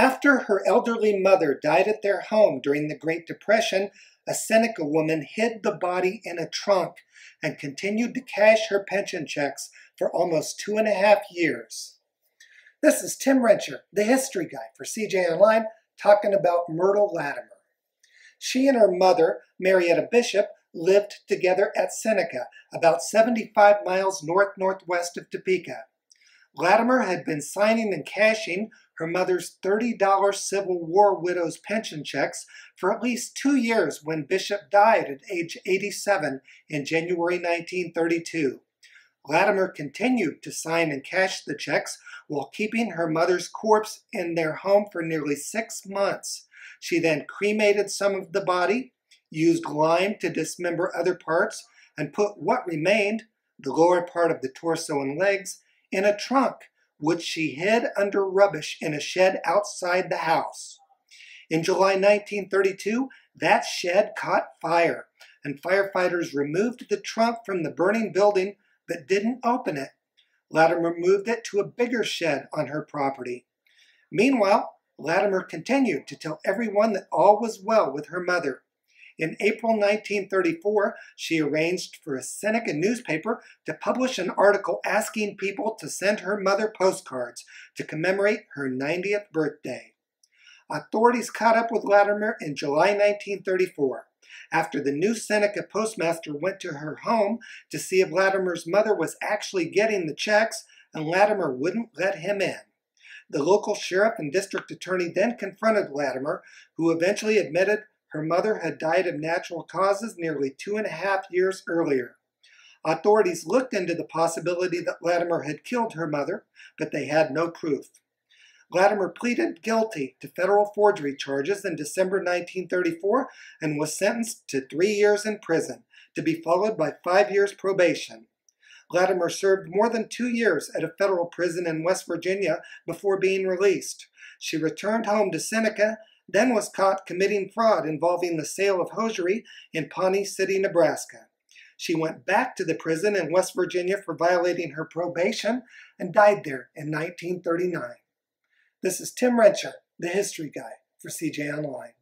After her elderly mother died at their home during the Great Depression, a Seneca woman hid the body in a trunk and continued to cash her pension checks for almost 2.5 years. This is Tim Hrenchir, the history guy for CJOnline, talking about Myrtle Latimer. She and her mother, Marietta Bishop, lived together at Seneca, about 75 miles northwest of Topeka. Latimer had been signing and cashing her mother's $30 Civil War widow's pension checks for at least 2 years when Bishop died at age 87 in January 1932. Latimer continued to sign and cash the checks while keeping her mother's corpse in their home for nearly 6 months. She then cremated some of the body, used lime to dismember other parts, and put what remained, the lower part of the torso and legs, in a trunk, which she hid under rubbish in a shed outside the house. In July 1932, that shed caught fire, and firefighters removed the trunk from the burning building but didn't open it. Latimer moved it to a bigger shed on her property. Meanwhile, Latimer continued to tell everyone that all was well with her mother. In April 1934, she arranged for a Seneca newspaper to publish an article asking people to send her mother postcards to commemorate her 90th birthday. Authorities caught up with Latimer in July 1934, after the new Seneca postmaster went to her home to see if Latimer's mother was actually getting the checks, and Latimer wouldn't let him in. The local sheriff and district attorney then confronted Latimer, who eventually admitted her mother had died of natural causes nearly 2.5 years earlier. Authorities looked into the possibility that Latimer had killed her mother, but they had no proof. Latimer pleaded guilty to federal forgery charges in December 1934 and was sentenced to 3 years in prison, to be followed by 5 years probation. Latimer served more than 2 years at a federal prison in West Virginia before being released. She returned home to Seneca, then was caught committing fraud involving the sale of hosiery in Pawnee City, Nebraska. She went back to the prison in West Virginia for violating her probation and died there in 1939. This is Tim Hrenchir, the history guy for CJOnline.